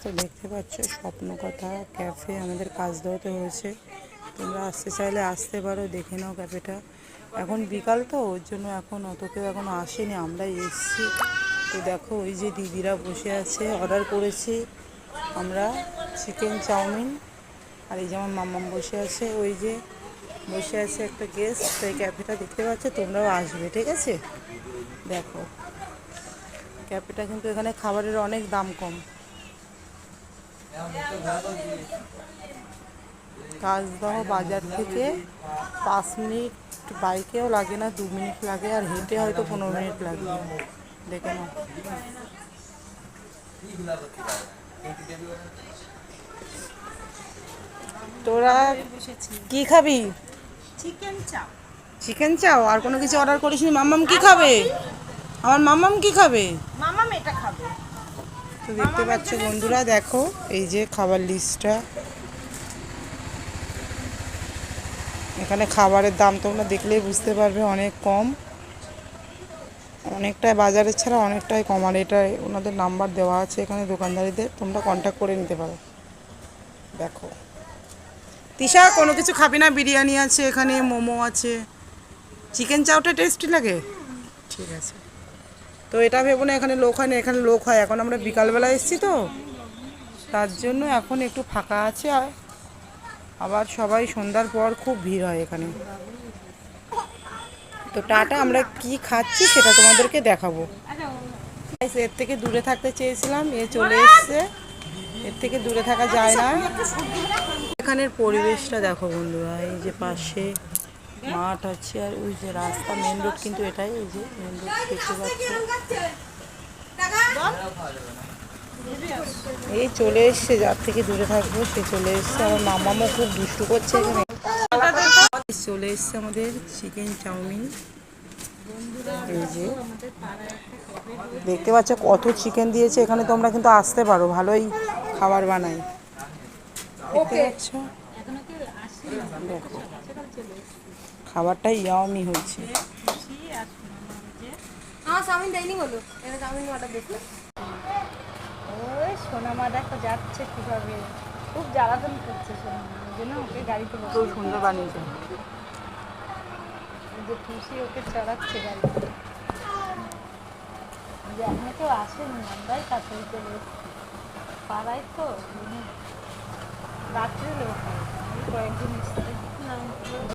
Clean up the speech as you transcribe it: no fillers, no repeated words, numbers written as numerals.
তো দেখতে পাচ্ছ স্বপ্নকথা ক্যাফে আমাদের কাজদাওতে হয়েছে। তোমরা আসতে চাইলে আসতে পারো, দেখে নাও ক্যাফেটা। এখন বিকাল তো, ওর জন্য এখন অত কেউ এখনও আসেনি, আমরাই এসছি। তো দেখো ওই যে দিদিরা বসে আছে, অর্ডার করেছি আমরা চিকেন চাউমিন। আর এই যে আমার মাম্মাম বসে আছে, ওই যে বসে আছে একটা গেস্ট। তাই ক্যাফেটা দেখতে পাচ্ছ, তোমরাও আসবে, ঠিক আছে? দেখো ক্যাফেটা, কিন্তু এখানে খাবারের অনেক দাম কম। কাজদহ বাজার থেকে 5 মিনিট বাইকেও লাগে না, 2 মিনিট লাগে, আর হেঁটে হয়তো 15 মিনিট লাগবে। দেখে নাও। তোরা কি খাবি? চিকেন চাও? আর কোনো কিছু অর্ডার করিসনি? মাম্মাম কি খাবে? আমার মাম্মাম কি খাবে? মামাম এটা খাবে। তো দেখতে পাচ্ছ বন্ধুরা, দেখো এই যে খাবার লিস্টটা। এখানে খাবারের দাম তোমরা দেখলেই বুঝতে পারবে, অনেক কম, অনেকটাই বাজারের ছাড়া অনেকটাই কম। আর এটা ওনাদের নাম্বার দেওয়া আছে এখানে দোকানদারিদের, তোমরা কন্ট্যাক্ট করে নিতে পারো। দেখো তিশা, কোনো কিছু খাবি না? বিরিয়ানি আছে এখানে, মোমো আছে। চিকেন চাউটা টেস্টি লাগে, ঠিক আছে। তো এটা ভেবো না এখানে লোক হয় না, এখানে লোক হয়। এখন আমরা বিকালবেলা এসেছি তো, তার জন্য এখন একটু ফাঁকা আছে। আর আবার সবাই সন্ধ্যার পর খুব ভিড় হয় এখানে। তো টাটা, আমরা কি খাচ্ছি সেটা তোমাদেরকে দেখাবো। এর থেকে দূরে থাকতে চেয়েছিলাম, এ চলে এসছে। এর থেকে দূরে থাকা যায় না। এখানের পরিবেশটা দেখো বন্ধুরা, এই যে পাশে মাঠ আছে, আর ওই যে রাস্তা, মেন রোড কিন্তু এটাই, এই যে মেন রোড দেখতে পাচ্ছ। এই চলে এসছে, যার থেকে দূরে থাকবো সে চলে এসছে। আমার মামামও খুব দুষ্টু করছে এখানে। চলে এসছে আমাদের চিকেন চাউমিন। এই যে দেখতে পাচ্ছ কত চিকেন দিয়েছে এখানে, তোমরা কিন্তু আসতে পারো, ভালোই খাবার বানাই। দেখতে পাচ্ছ, দেখো খাবারটা ইয়ামি হচ্ছে। ওই সোনামা দেখো যাচ্ছে কিভাবে, খুব জ্বালাতন করছে সোনামা, ওই জন্য ওকে গাড়িতে খুব বসে। সুন্দর বানিয়েছে। যে খুশি ওকে চড়াচ্ছে গাড়িতে। যে এখনো কেউ আসেনি, আমরাই তাড়াতাড়ি চলে এসেছি পাড়ায় তো, রাত্রে লোক হয়, কয়েকদিন এসেছি।